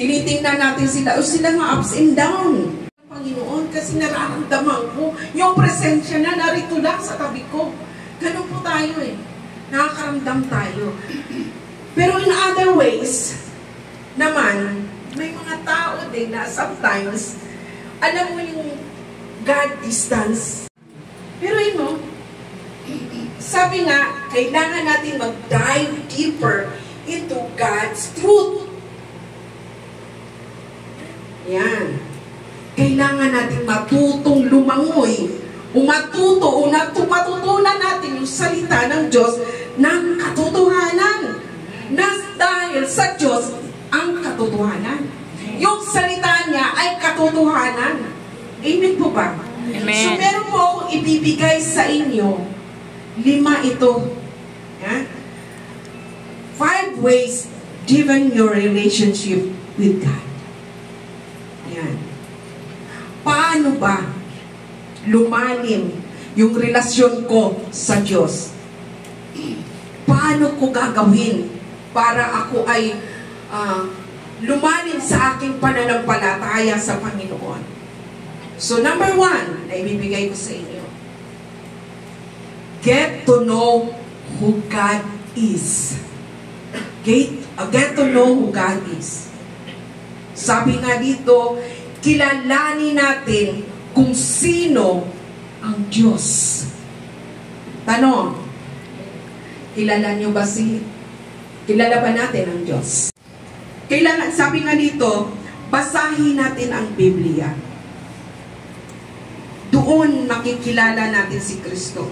tinitingnan natin sila, o sila nga ups and down. Panginoon, kasi nararamdaman ko, yung presensya na narito lang sa tabi ko. Ganun po tayo eh. Nakakaramdam tayo. Pero in other ways, naman, may mga tao din na sometimes, alam mo yung God distance. Pero yun mo, sabi nga, kailangan natin mag-dive deeper into God's truth. Yan. Kailangan natin matutong lumangoy, matutunan natin yung salita ng Diyos ng katotohanan. Na dahil sa Diyos ang katotohanan. Yung salita niya ay katotohanan. Amen po ba? Amen. So meron po akong ibibigay sa inyo. 5 ito. Yeah? 5 ways given your relationship with God. Yan. Paano ba lumalim yung relasyon ko sa Diyos? Paano ko gagawin para ako ay lumalim sa aking pananampalataya sa Panginoon? So number 1 na ibibigay ko sa inyo. Get to know who God is. Get to know who God is. Sabi nga dito, kilalanin natin kung sino ang Diyos. Tanong, kilala ba natin ang Diyos? Kailangan, sabi nga dito, basahin natin ang Biblia. Doon makikilala natin si Kristo.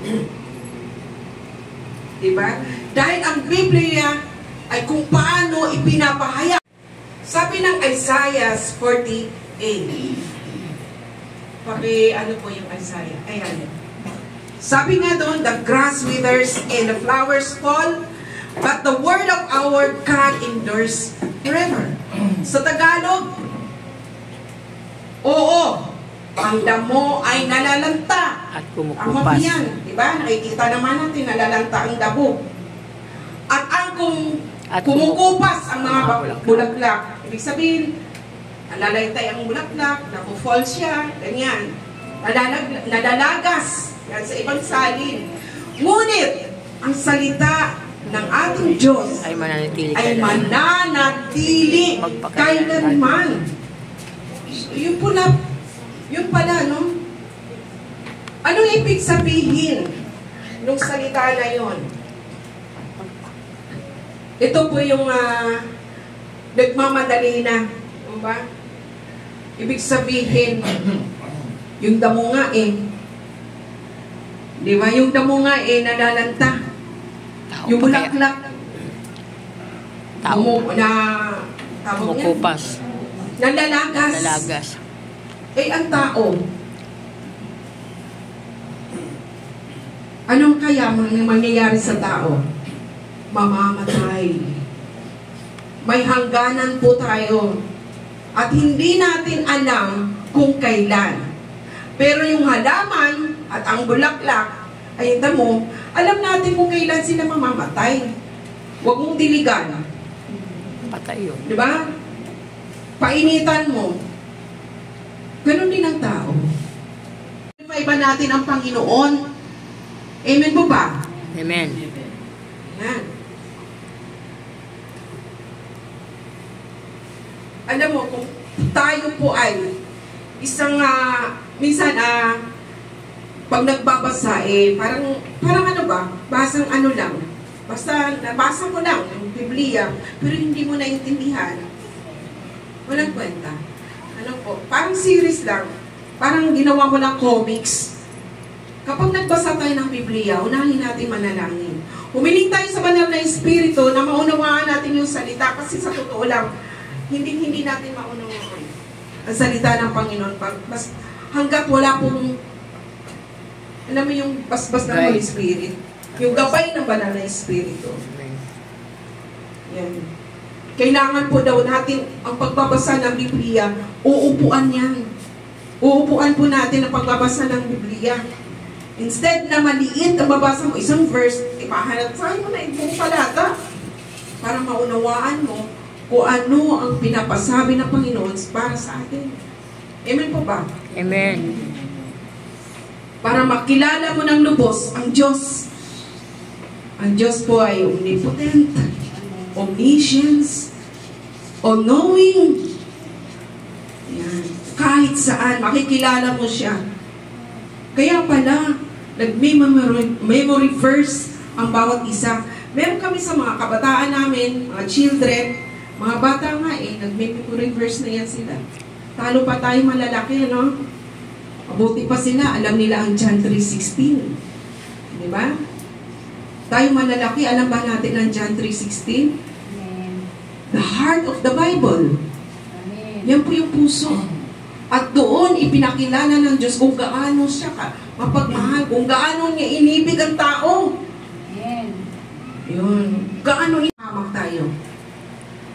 Diba? Dahil ang Biblia ay kung paano ipinapahayag. Sabi ng Isaiah 48. Ano po yung Isaiah? Ayan. Sabi nga doon, the grass withers and the flowers fall, but the word of our God endures forever. Sa Tagalog, oo, ang damo ay nalalanta. At kumukupas. Yan, diba? Nakikita naman natin, nalalanta ang dabo. At ang kumukupas ang mga bulaklak. Ibig sabihin, nalalantay ang bulaklak, naku-fall siya, ganyan. Nadalagas, yan sa ibang salin. Ngunit, ang salita ng ating Diyos ay mananatili kailanman. Yun pala, no? Anong ibig sabihin nung salita na yun? Ito po yung nagmamadali na. Ano ba? Ibig sabihin, yung damo nga di ba? Yung damo nga nalalanta. Yung bulaklak. Kumukupas. Nalalagas. Ang tao, anong kaya mangyayari sa tao? Mamamatay. May hangganan po tayo. At hindi natin alam kung kailan. Pero yung halaman at ang bulaklak, ay damo, alam natin kung kailan sila mamamatay. Huwag mong diligan. Patay yun. Diba? Painitan mo. Ganon din ang tao. Maiba natin ang Panginoon. Amen po ba? Amen. Yan. Alam mo, kung tayo po ay isang, minsan, pag nagbabasa, parang ano ba? Basang ano lang. Basta, nabasa mo lang yung Biblia, pero hindi mo naintindihan. Walang kwenta. Ano po? Parang series lang. Parang ginawa mo lang comics. Kapag nagbasa tayo ng Biblia, unahin natin manalangin. Humiling tayo sa banal na Espiritu na maunawaan natin yung salita kasi sa totoo lang, hindi natin maunawaan ang salita ng Panginoon. Hanggat wala pong, alam mo yung basbas ng Holy Spirit, yung gabay ng banal na Espiritu. Yan. Kailangan po daw natin ang pagbabasa ng Biblia, uupuan yan. Uupuan po natin ang pagbabasa ng Biblia. Instead na maliit ang babasa mo isang verse, ipahanap sa'yo mo na ibang palata para maunawaan mo kung ano ang pinapasabi ng Panginoon para sa atin. Amen po ba? Amen. Para makilala mo ng lubos ang Diyos. Ang Diyos po ay omnipotent, omniscience, all-knowing. Yan. Kahit saan, makikilala mo siya. Kaya pala, nag-memory verse ang bawat isa. Meron kami sa mga kabataan namin, mga children, mga bata nga nag-memory verse na yan sila. Talo pa tayo malalaki, no? Mabuti pa sila, alam nila ang John 3:16. Di ba? Tayo malalaki, alam ba natin ang John 3:16? The heart of the Bible. Yan po yung puso. At doon, ipinakilala ng Diyos kung gaano siya mapagmahal, kung gaano niya inibig ang tao. Yun. Gaano ihamak tayo.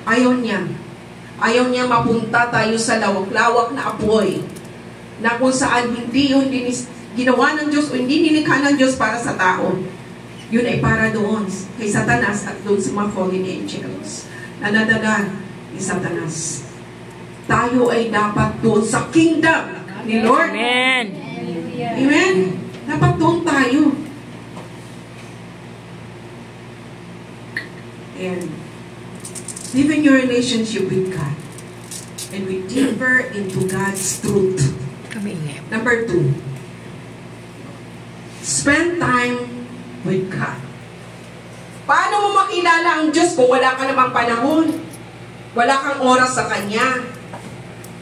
Ayaw niya. Ayaw niya mapunta tayo sa lawak-lawak na apoy na kung saan hindi yun ginawa ng Diyos o hindi nilikha ng Diyos para sa tao. Yun ay para doon kay Satanas at doon sa mga fallen angels na nadala ni Satanas. Tayo ay dapat doon sa kingdom ni Lord. Amen. Amen? Dapat doon tayo. And live in your relationship with God and we deeper into God's truth. Kami ingay. Number 2, spend time with God. Paano mo makilala ang Diyos kung wala ka namang panahon? Wala kang oras sa Kanya.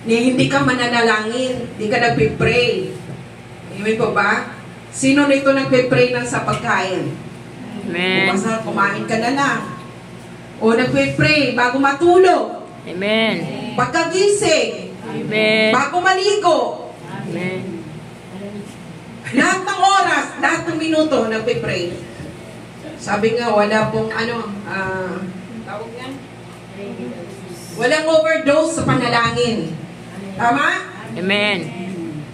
Hindi ka mananalangin, hindi ka nagpipray. Amen po ba? Sino nito nagpipray ng sa pagkain? Amen. O basta kumain ka na lang. O nagpipray bago matulog. Amen. Pagkagising. Amen. Bago maligo. Amen. Lahat ng oras, lahat ng minuto, nagpipray. Sabi nga, wala pong tawag yan? Walang overdose sa panalangin. Tama? Amen.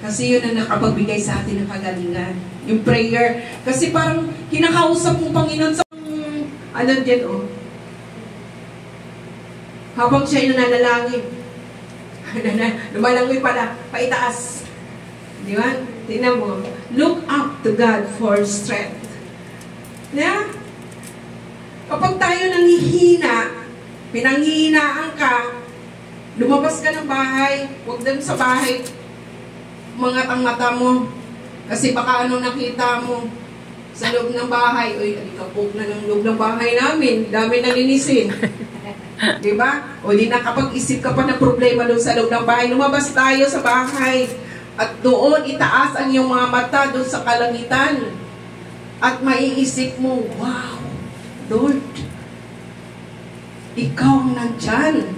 Kasi yun ang nakapagbigay sa atin ng kagalingan. Yung prayer. Kasi parang kinakausap mo Panginoon sa dyan, habang siya yung nanalangin. Lumalangoy pala, paitaas. Di ba? Tingnan mo. Look up to God for strength. Yeah? Kapag tayo nanghihina, pinanghihinaan ka, lumabas ka ng bahay, huwag din sa bahay, umangat ang mata mo. Kasi baka nakita mo sa loob ng bahay, uy, alikapog na ng loob ng bahay namin, dami na linisin. Diba? O di nakapag-isip ka pa ng problema doon sa loob ng bahay, lumabas tayo sa bahay, at doon itaas ang iyong mga mata doon sa kalangitan. At maiisip mo, wow, Lord, ikaw ang nandyan.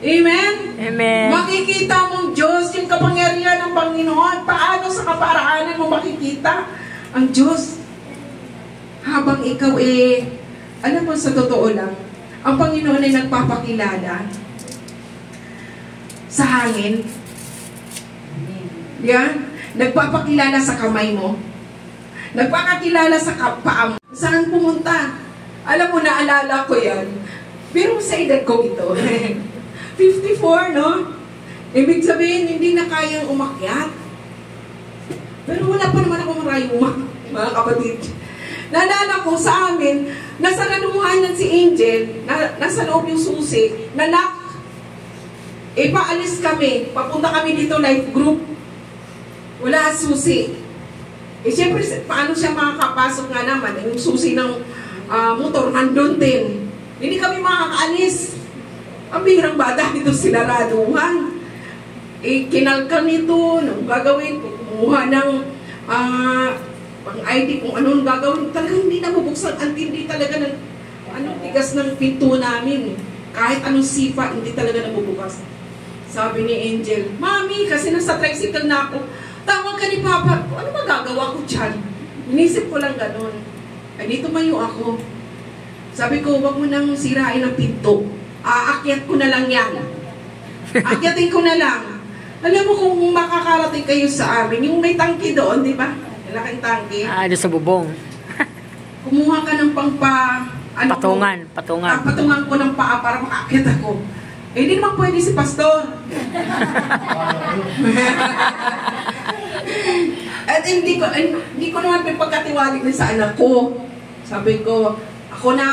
Amen? Amen. Makikita mong Diyos, yung kapangyarihan ng Panginoon. Paano sa kaparaanan mo makikita ang Diyos? Habang ikaw alam mo, sa totoo lang, ang Panginoon ay nagpapakilala sa hangin. Yan. Nagpapakilala sa kamay mo. Nagpapakilala sa paa mo. Saan pumunta? Alam mo, naalala ko yan. Pero sa edad ko ito. 54, no? Ibig sabihin, hindi na kayang umakyat. Pero wala pa naman akong rayuma, mga kapatid. Naalala ko sa amin, nasa nanuhanan si Angel, nasa loob yung susi, nanak. Paalis kami, papunta kami dito life group. Wala susi. Siyempre, paano siya makakapasok nga naman? Yung susi ng motor, nandun din. Hindi kami makakaalis. Ang bihirang bata dito sinaraduhan. Kinalkan nito, nung gagawin, kumuha ng pang-ID, kung anong gagawin, talagang hindi na mabuksan. Ang tindi talaga ng tigas ng pinto namin. Kahit anong sipa, hindi talaga nabubukas. Sabi ni Angel, Mami, kasi nasa tricycle na ako, tawag ka ni Papa, ano magagawa ko dyan? Inisip ko lang ganun. Ay, dito mayo ako. Sabi ko, wag mo nang sirain ang pinto. Aakyat ko na lang yan. Akyatin ko na lang. Alam mo kung makakarating kayo sa amin, yung may tangke doon, di ba? Malaking tangke. Doon sa bubong. Kumuha ka ng Patungan. Patungan ko ng paa para makakit ako. Eh, hindi naman pwede si pastor. At hindi ko naman pagkatiwalik din sa anak ko. Sabi ko, ako na